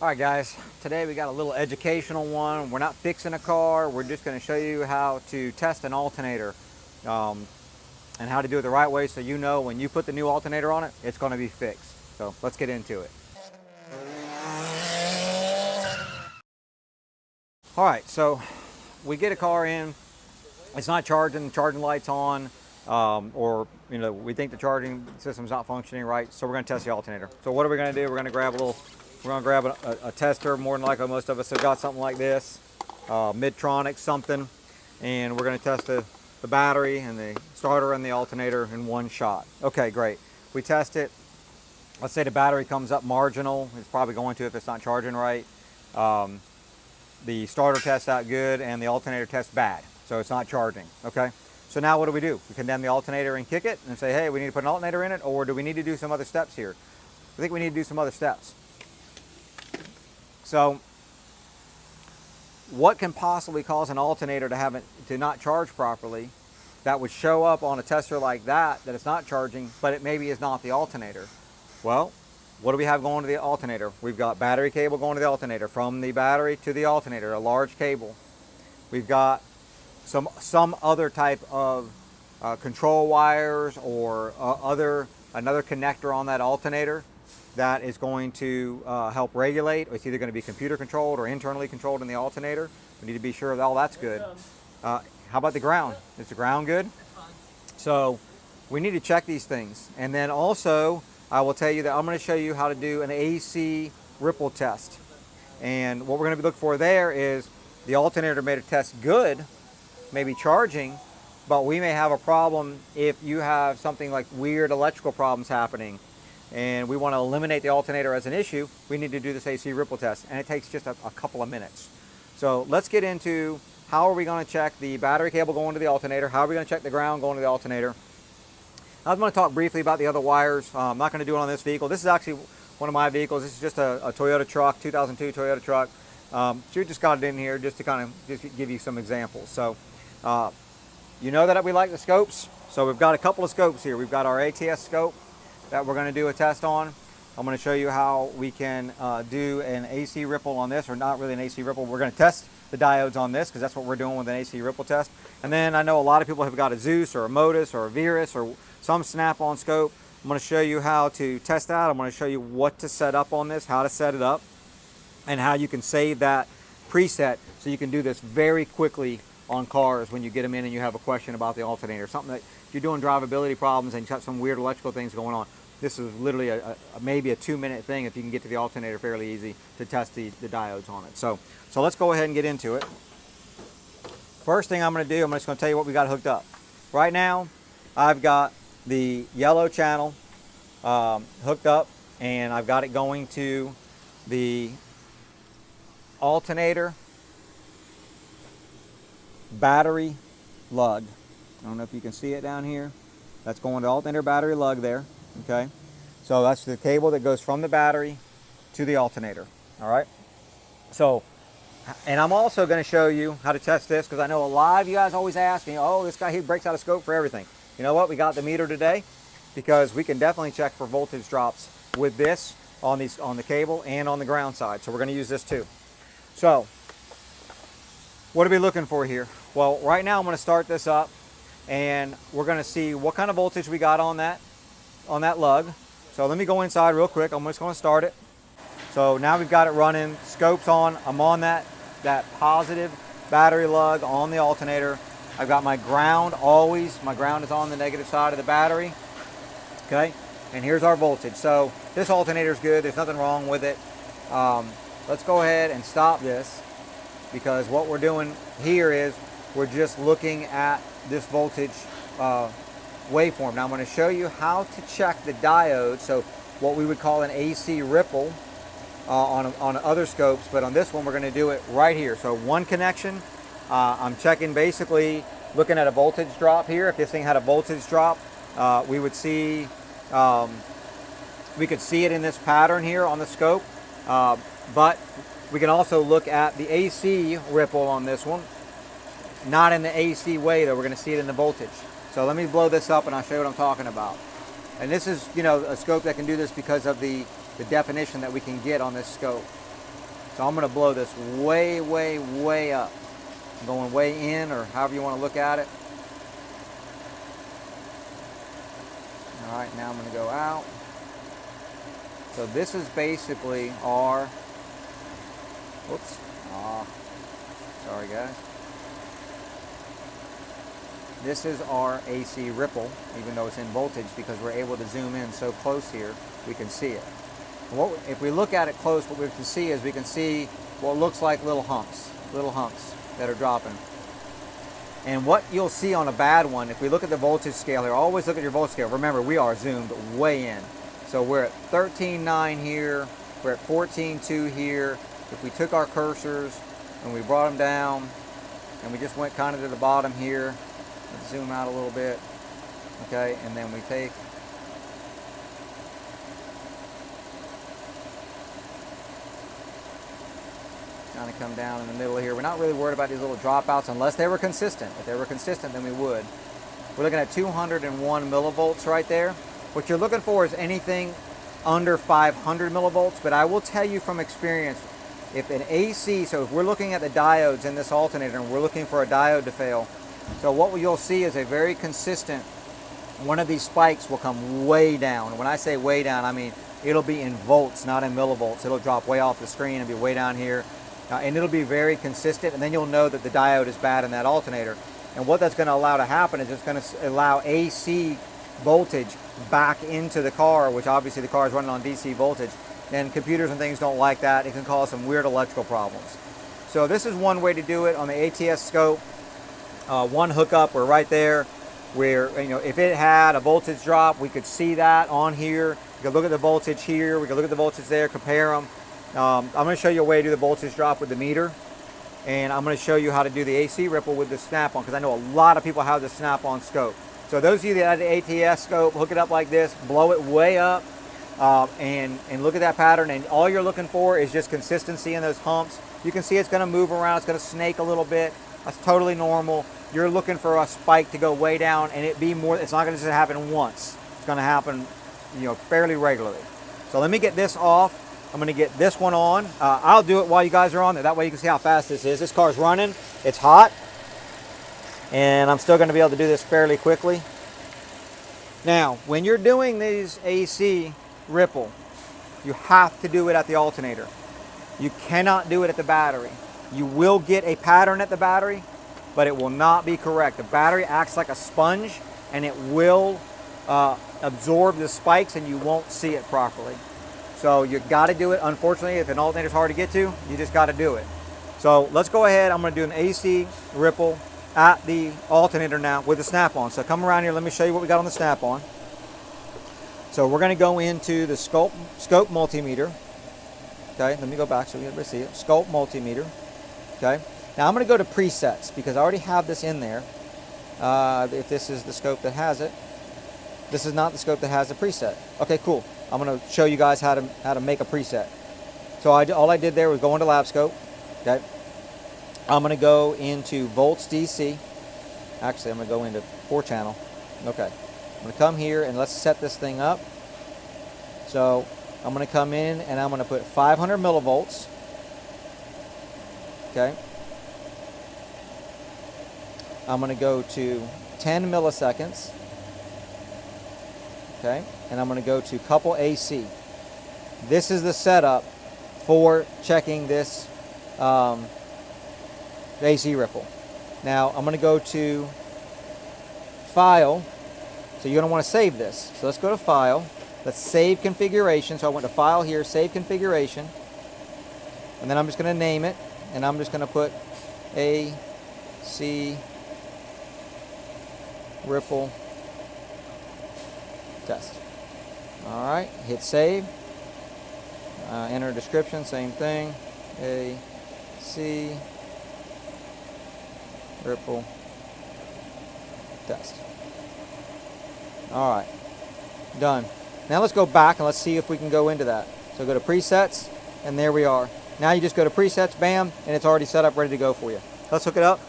All right guys, today we got a little educational one. We're not fixing a car, we're just going to show you how to test an alternator and how to do it the right way so you know when you put the new alternator on it, it's going to be fixed. So let's get into it. All right, so we get a car in, it's not charging, charging light's on, or we think the charging system's not functioning right, so we're going to test the alternator. So what are we going to do? We're going to grab a tester. More than likely most of us have got something like this, Midtronic something, and we're going to test the battery and the starter and the alternator in one shot. Okay, great. We test it. Let's say the battery comes up marginal. It's probably going to if it's not charging right. The starter tests out good and the alternator tests bad, so it's not charging. Okay, so now what do? We condemn the alternator and kick it and say, hey, we need to put an alternator in it, or do we need to do some other steps here? I think we need to do some other steps. So what can possibly cause an alternator to not charge properly that would show up on a tester like that it's not charging, but it maybe is not the alternator? Well, what do we have going to the alternator? We've got battery cable going to the alternator, from the battery to the alternator, a large cable. We've got some other type of control wires or another connector on that alternator that is going to help regulate. It's either going to be computer controlled or internally controlled in the alternator. We need to be sure that all that's good. How about the ground? Is the ground good? So we need to check these things. And then also, I will tell you that I'm going to show you how to do an AC ripple test. And what we're going to be looking for there is the alternator may test good, maybe charging, but we may have a problem if you have something like weird electrical problems happening and we want to eliminate the alternator as an issue. We need to do this AC ripple test, and it takes just a couple of minutes. So let's get into how are we going to check the battery cable going to the alternator, how are we going to check the ground going to the alternator. I was going to talk briefly about the other wires. I'm not going to do it on this vehicle. This is actually one of my vehicles. This is just a Toyota truck, 2002 Toyota truck. So we just got it in here just to kind of just give you some examples. So you know that we like the scopes. So we've got a couple of scopes here. We've got our ATS scope that we're going to do a test on. I'm going to show you how we can do an AC ripple on this, or not really an AC ripple. We're going to test the diodes on this because that's what we're doing with an AC ripple test. And then I know a lot of people have got a Zeus or a Modus or a Virus or some snap-on scope. I'm going to show you how to test that. I'm going to show you what to set up on this, how to set it up, and how you can save that preset so you can do this very quickly on cars when you get them in and you have a question about the alternator. Something that if you're doing drivability problems and you've got some weird electrical things going on, this is literally maybe a 2-minute thing if you can get to the alternator fairly easy to test the diodes on it. So let's go ahead and get into it. First thing I'm going to do, I'm just going to tell you what we got hooked up. Right now, I've got the yellow channel hooked up, and I've got it going to the alternator battery lug. I don't know if you can see it down here. That's going to alternator battery lug there. Okay, so that's the cable that goes from the battery to the alternator. All right, so, and I'm also going to show you how to test this because I know a lot of you guys always ask me, oh, this guy, he breaks out a scope for everything. You know what? We got the meter today because we can definitely check for voltage drops with this on the cable and on the ground side. So we're going to use this too. So what are we looking for here? Well, right now I'm going to start this up and we're going to see what kind of voltage we got on that lug. So let me go inside real quick. I'm just going to start it. So now we've got it running, scopes on. I'm on that positive battery lug on the alternator. I've got my ground always. My ground is on the negative side of the battery. Okay, and here's our voltage. So this alternator is good. There's nothing wrong with it. Let's go ahead and stop this because what we're doing here is we're just looking at this voltage waveform. Now I'm going to show you how to check the diode. So what we would call an AC ripple on other scopes, but on this one we're going to do it right here. So one connection. I'm checking, basically looking at a voltage drop here. If this thing had a voltage drop, we would see, we could see it in this pattern here on the scope, but we can also look at the AC ripple on this one, not in the AC way though. We're going to see it in the voltage. So let me blow this up and I'll show you what I'm talking about. And this is, a scope that can do this because of the definition that we can get on this scope. So I'm going to blow this way, way, way up. I'm going way in, or however you want to look at it. All right, now I'm going to go out. So this is basically our, whoops, sorry guys. This is our AC ripple, even though it's in voltage, because we're able to zoom in so close here, we can see it. If we look at it close, what we can see is we can see what looks like little humps that are dropping. And what you'll see on a bad one, if we look at the voltage scale here, always look at your voltage scale. Remember, we are zoomed way in. So we're at 13.9 here, we're at 14.2 here. If we took our cursors and we brought them down and we just went kind of to the bottom here, let's zoom out a little bit, okay, and then we take kind of come down in the middle here. We're not really worried about these little dropouts unless they were consistent. If they were consistent, then we would. We're looking at 201 millivolts right there. What you're looking for is anything under 500 millivolts, but I will tell you from experience, if an AC, so if we're looking at the diodes in this alternator and we're looking for a diode to fail, so what you'll see is a very consistent, one of these spikes will come way down. When I say way down, I mean it'll be in volts, not in millivolts. It'll drop way off the screen and be way down here. And it'll be very consistent, and then you'll know that the diode is bad in that alternator. And what that's going to allow to happen is it's going to allow AC voltage back into the car, which obviously the car is running on DC voltage, and computers and things don't like that. It can cause some weird electrical problems. So this is one way to do it on the ATS scope. One hookup, we're right there. Where, you know, if it had a voltage drop, we could see that on here. We could look at the voltage here, we could look at the voltage there, compare them. I'm going to show you a way to do the voltage drop with the meter, and I'm going to show you how to do the AC ripple with the snap-on, because I know a lot of people have the snap-on scope. So those of you that have the ATS scope, hook it up like this, blow it way up, and look at that pattern, and all you're looking for is just consistency in those humps. You can see it's going to move around, it's going to snake a little bit. That's totally normal. You're looking for a spike to go way down, and it be more. It's not going to just happen once. It's going to happen, you know, fairly regularly. So let me get this off. I'm going to get this one on. I'll do it while you guys are on there. That way you can see how fast this is. This car's running. It's hot. And I'm still going to be able to do this fairly quickly. Now, when you're doing these AC ripple, you have to do it at the alternator. You cannot do it at the battery. You will get a pattern at the battery, but it will not be correct. The battery acts like a sponge, and it will absorb the spikes, and you won't see it properly. So you got to do it. Unfortunately, if an alternator is hard to get to, you just got to do it. So let's go ahead. I'm going to do an AC ripple at the alternator now with the snap-on. So come around here. Let me show you what we got on the snap-on. So we're going to go into the scope multimeter. Okay, let me go back so everybody see it. Scope multimeter. Okay. Now I'm going to go to presets because I already have this in there. If this is the scope that has it. This is not the scope that has the preset. Okay, cool. I'm going to show you guys how to make a preset. So all I did there was go into lab scope. Okay. I'm going to go into volts DC. Actually, I'm going to go into 4-channel. Okay. I'm going to come here and let's set this thing up. So I'm going to come in and I'm going to put 500 millivolts. Okay. I'm going to go to 10 milliseconds. Okay. And I'm going to go to couple AC. This is the setup for checking this AC ripple. Now I'm going to go to File. So you're going to want to save this. So let's go to File. Let's save configuration. So I went to File here, Save Configuration. And then I'm just going to name it. And I'm just going to put AC ripple test. Alright, hit save. Enter description, same thing. AC ripple test. Alright, done. Now let's go back and let's see if we can go into that. So go to presets, and there we are. Now you just go to presets, bam, and it's already set up, ready to go for you. Let's hook it up.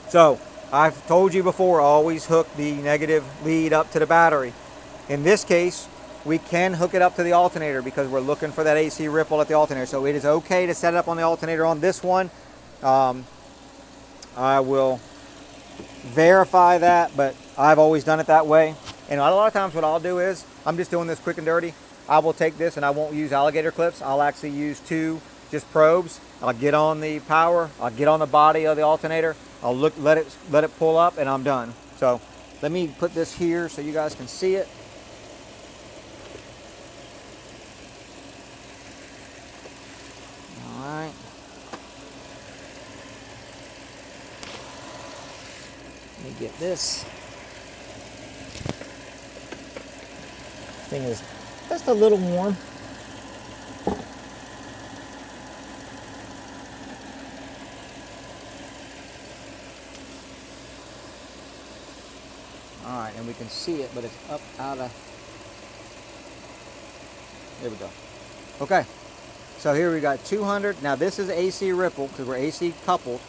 So I've told you before, always hook the negative lead up to the battery. In this case, we can hook it up to the alternator because we're looking for that AC ripple at the alternator. So it is okay to set it up on the alternator on this one. I will verify that, but I've always done it that way. And a lot of times what I'll do is, I'm just doing this quick and dirty. I will take this and I won't use alligator clips. I'll actually use two just probes. I'll get on the power, I'll get on the body of the alternator, I'll let it pull up, and I'm done. So let me put this here so you guys can see it. All right. Let me get this. Thing is just a little warm. All right, and we can see it, but it's up out of, there we go. Okay, so here we got 200. Now this is AC ripple because we're AC coupled.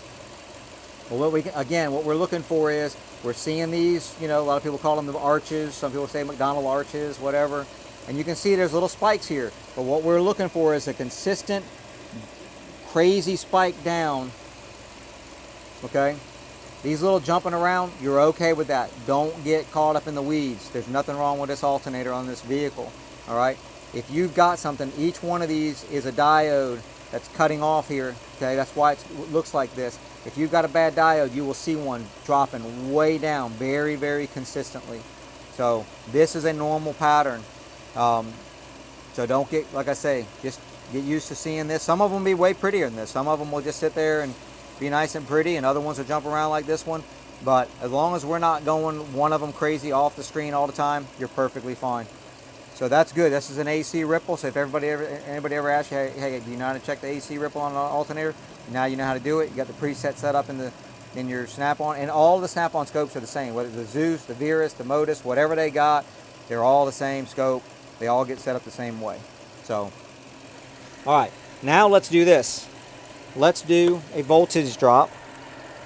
Well, what we're looking for is, we're seeing these, you know, a lot of people call them the arches. Some people say McDonald arches, whatever. And you can see there's little spikes here. But what we're looking for is a consistent, crazy spike down. Okay? These little jumping around, you're okay with that. Don't get caught up in the weeds. There's nothing wrong with this alternator on this vehicle. All right? If you've got something, each one of these is a diode that's cutting off here. Okay? That's why it looks like this. If you've got a bad diode, you will see one dropping way down very, very consistently. So this is a normal pattern. So don't get, like I say, just get used to seeing this. Some of them will be way prettier than this. Some of them will just sit there and be nice and pretty, and other ones will jump around like this one. But as long as we're not going one of them crazy off the screen all the time, you're perfectly fine. So that's good. This is an AC ripple. So if anybody ever asks you, hey, do you know how to check the AC ripple on an alternator? Now you know how to do it. You got the preset set up in your Snap-on, and all the Snap-on scopes are the same. Whether the Zeus, the Virus, the Modus, whatever they got, they're all the same scope. They all get set up the same way. So, all right, now let's do this. Let's do a voltage drop.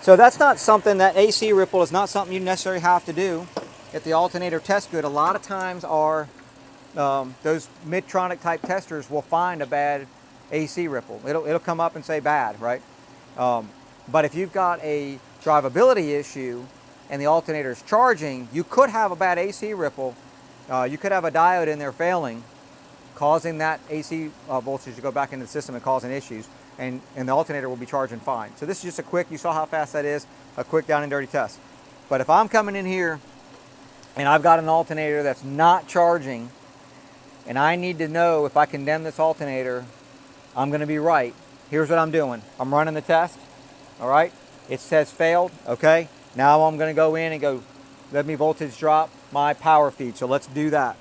So that's not something, that AC ripple is not something you necessarily have to do at the alternator test good. A lot of times those Medtronic type testers will find a bad AC ripple. It'll come up and say bad, right? But if you've got a drivability issue and the alternator is charging, you could have a bad AC ripple. You could have a diode in there failing, causing that AC voltage to go back into the system and causing issues, and the alternator will be charging fine. So this is just a quick, you saw how fast that is, a quick down and dirty test. But if I'm coming in here and I've got an alternator that's not charging, and I need to know if I condemn this alternator, I'm going to be right. Here's what I'm doing. I'm running the test. All right. It says failed. Okay. Now I'm going to go in and go, let me voltage drop my power feed. So let's do that.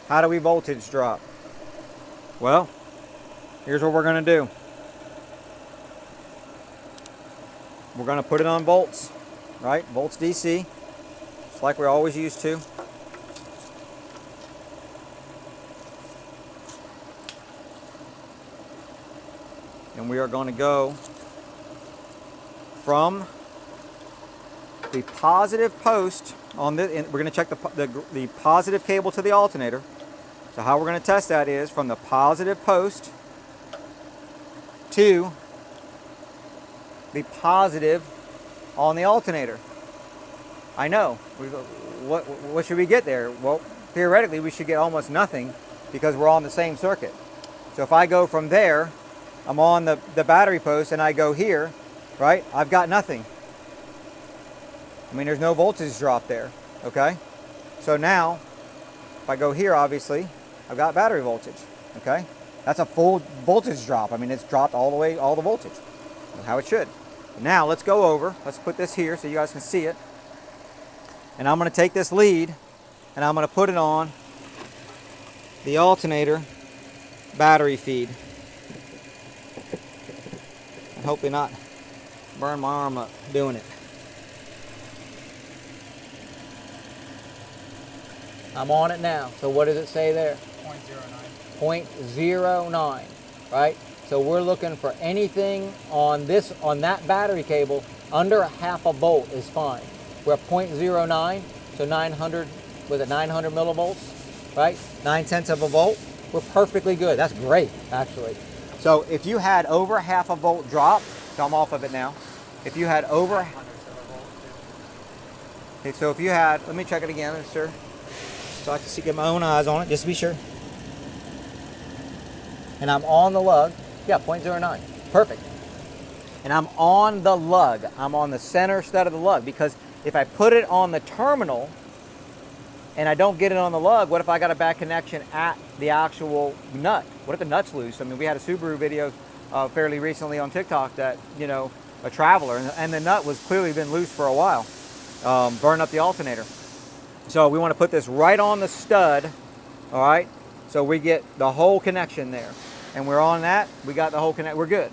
How do we voltage drop? Well, here's what we're going to do. We're going to put it on volts, right? Volts DC, just like we always used to. And we are going to go from the positive post on this, and we're going to check the positive cable to the alternator. So how we're going to test that is from the positive post to the positive on the alternator. I know. What should we get there? Well, theoretically, we should get almost nothing because we're on the same circuit. So if I go from there, I'm on the battery post, and I go here, right? I've got nothing. I mean, there's no voltage drop there, okay? So now, if I go here, obviously, I've got battery voltage, okay? That's a full voltage drop. I mean, it's dropped all the way, all the voltage. That's how it should. Now, let's go over. Let's put this here so you guys can see it. And I'm going to take this lead, and I'm going to put it on the alternator battery feed. And hopefully not burn my arm up doing it. I'm on it now. So what does it say there? 0.09. 0.09, right? So we're looking for anything on that battery cable under a half a volt is fine. We're at 0.09, so 900, was it 900 millivolts, right? 9/10 of a volt. We're perfectly good. That's great, actually. So if you had over half a volt drop, so I'm off of it now. If you had over, okay, so if you had, let me check it again, sir, so I can see, get my own eyes on it, just to be sure. And I'm on the lug, yeah, 0.09, perfect. And I'm on the lug, I'm on the center stud of the lug, because if I put it on the terminal and I don't get it on the lug, what if I got a bad connection at the actual nut? What if the nut's loose? I mean, we had a Subaru video fairly recently on TikTok that, you know, a traveler, and the nut was clearly been loose for a while, burned up the alternator. So we want to put this right on the stud, all right? So we get the whole connection there. And we're on that, we got the whole connect, we're good.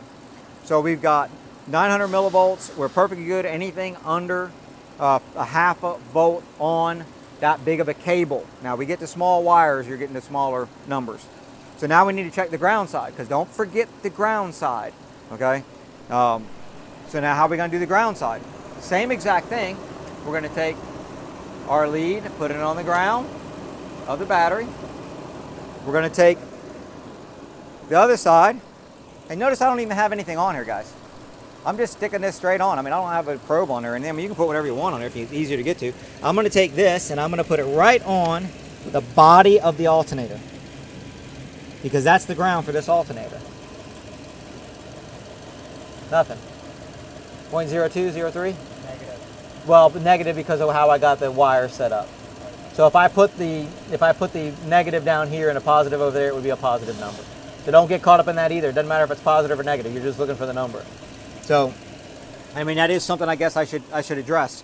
So we've got 900 millivolts, we're perfectly good. Anything under a half a volt on that big of a cable. Now we get to small wires, you're getting to smaller numbers. So now we need to check the ground side, because don't forget the ground side, okay? So now how are we going to do the ground side? Same exact thing. We're going to take our lead, put it on the ground of the battery. We're going to take the other side, and notice I don't even have anything on here, guys. I'm just sticking this straight on. I mean, I don't have a probe on there, and I mean, you can put whatever you want on there if it's easier to get to. I'm going to take this and I'm going to put it right on the body of the alternator, because that's the ground for this alternator. Nothing. 0.0203? Negative. Well, negative because of how I got the wire set up. So if I put the negative down here and a positive over there, it would be a positive number. So don't get caught up in that either. It doesn't matter if it's positive or negative. You're just looking for the number. So, I mean, that is something I guess I should address.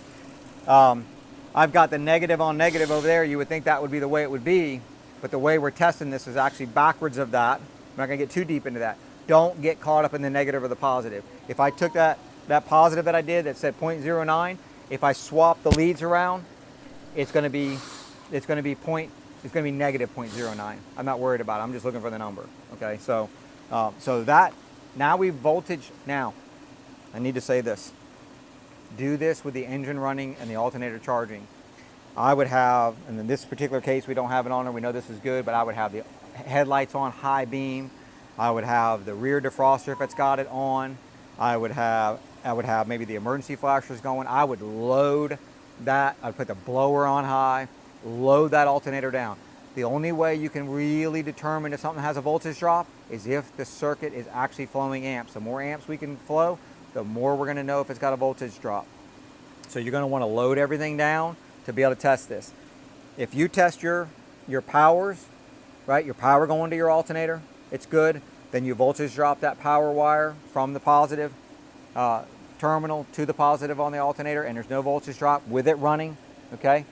I've got the negative on negative over there. You would think that would be the way it would be, but the way we're testing this is actually backwards of that. I'm not going to get too deep into that. Don't get caught up in the negative or the positive. If I took that positive that I did that said 0.09, if I swap the leads around, it's going to be negative 0.09. I'm not worried about it. I'm just looking for the number. Okay, so that now we voltage. Now, I need to say this. Do this with the engine running and the alternator charging. I would have, and in this particular case, we don't have it on there. We know this is good, but I would have the headlights on high beam. I would have the rear defroster if it's got it on. I would have maybe the emergency flashers going. I would load that. I'd put the blower on high, load that alternator down. The only way you can really determine if something has a voltage drop is if the circuit is actually flowing amps. The more amps we can flow, the more we're going to know if it's got a voltage drop. So you're going to want to load everything down to be able to test this. If you test your powers, right, your power going to your alternator, it's good. Then you voltage drop that power wire from the positive terminal to the positive on the alternator, and there's no voltage drop with it running, okay?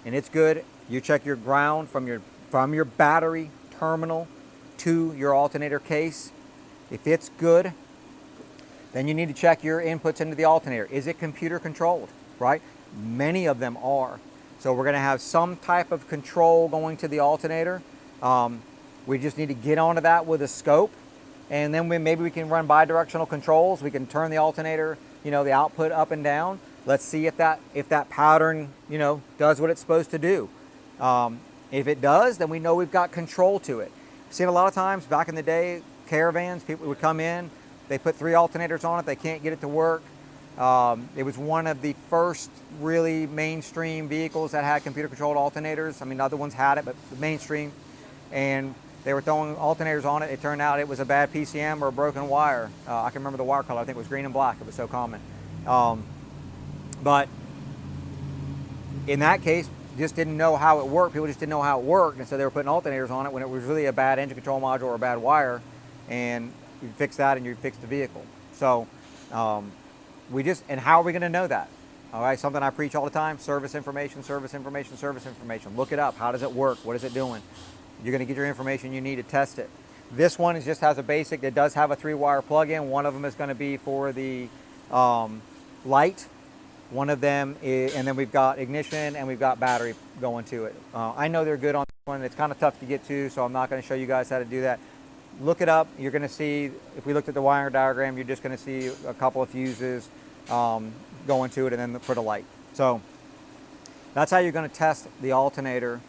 And it's good. You check your ground from your battery terminal to your alternator case. If it's good, then you need to check your inputs into the alternator. Is it computer controlled, right? Many of them are. So we're going to have some type of control going to the alternator. We just need to get onto that with a scope, and then maybe we can run bidirectional controls. We can turn the alternator, you know, the output up and down. Let's see if that pattern, you know, does what it's supposed to do. If it does, then we know we've got control to it. I've seen a lot of times back in the day, caravans, people would come in, they put 3 alternators on it, they can't get it to work. It was one of the first really mainstream vehicles that had computer controlled alternators. I mean, other ones had it, but the mainstream. And they were throwing alternators on it. It turned out it was a bad PCM or a broken wire. I can remember the wire color. I think it was green and black. It was so common. But in that case, just didn't know how it worked. People just didn't know how it worked, and so they were putting alternators on it when it was really a bad engine control module or a bad wire. And you fix that and you fix the vehicle. So and how are we going to know that? All right, something I preach all the time: service information, service information, service information. Look it up. How does it work? What is it doing? You're going to get your information you need to test it. This one just has a basic. It does have a 3-wire plug-in. One of them is going to be for the light. One of them is, and then we've got ignition and we've got battery going to it. I know they're good on this one. It's kind of tough to get to, so I'm not going to show you guys how to do that. Look it up. You're going to see, if we looked at the wiring diagram, you're just going to see a couple of fuses going to it, and then for the light. So That's how you're going to test the alternator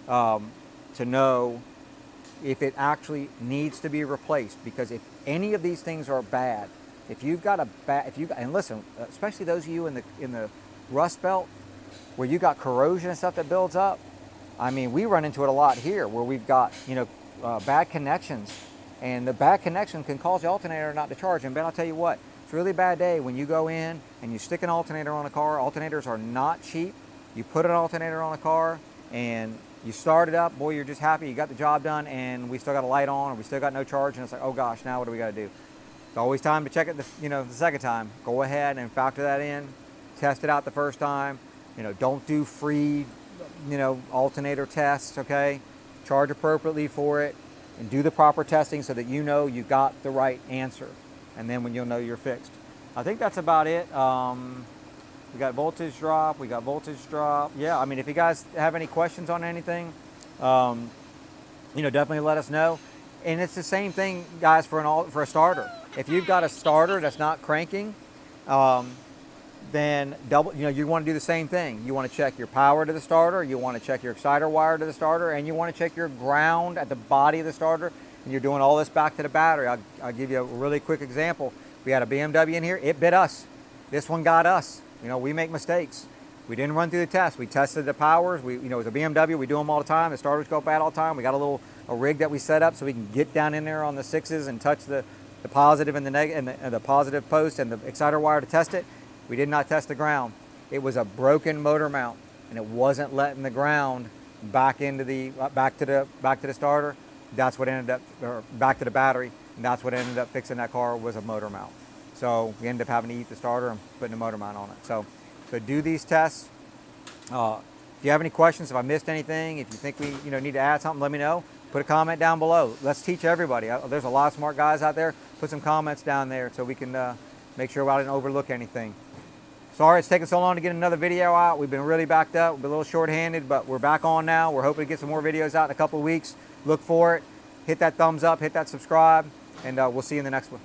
to know if it actually needs to be replaced. Because if any of these things are bad, if you've got a bad, and listen, especially those of you in the Rust Belt where you got corrosion and stuff that builds up. I mean, we run into it a lot here where we've got, you know, bad connections, and the bad connection can cause the alternator not to charge. And Ben, I'll tell you what, it's a really bad day when you go in and you stick an alternator on a car. Alternators are not cheap. You put an alternator on a car and you start it up, boy, you're just happy you got the job done, and we still got a light on, or we still got no charge, and it's like, oh gosh, now what do we got to do? It's always time to check it, the second time. Go ahead and factor that in, test it out the first time. You know, don't do free, alternator tests, okay? Charge appropriately for it, and do the proper testing so that you know you got the right answer, and then when you'll know you're fixed. I think that's about it. We got voltage drop. Yeah, I mean, if you guys have any questions on anything, definitely let us know. And it's the same thing, guys, for a starter. If you've got a starter that's not cranking, then you want to do the same thing. You want to check your power to the starter. You want to check your exciter wire to the starter, and you want to check your ground at the body of the starter. And you're doing all this back to the battery. I'll give you a really quick example. We had a BMW in here. It bit us. This one got us. We make mistakes. We didn't run through the test. We tested the powers. It was a BMW. We do them all the time. The starters go bad all the time. We got a rig that we set up so we can get down in there on the 6s and touch the positive and the negative and the positive post and the exciter wire to test it. We did not test the ground. It was a broken motor mount, and it wasn't letting the ground back into back to the starter. That's what ended up, or back to the battery, and that's what ended up fixing that car, was a motor mount. So we ended up having to eat the starter and putting a motor mount on it. So do these tests. If you have any questions, if I missed anything, if you think we need to add something, let me know. Put a comment down below. Let's teach everybody. There's a lot of smart guys out there. Put some comments down there so we can make sure I didn't overlook anything. Sorry it's taken so long to get another video out. We've been really backed up. We've been a little short-handed, but we're back on now. We're hoping to get some more videos out in a couple of weeks. Look for it. Hit that thumbs up, hit that subscribe, and we'll see you in the next one.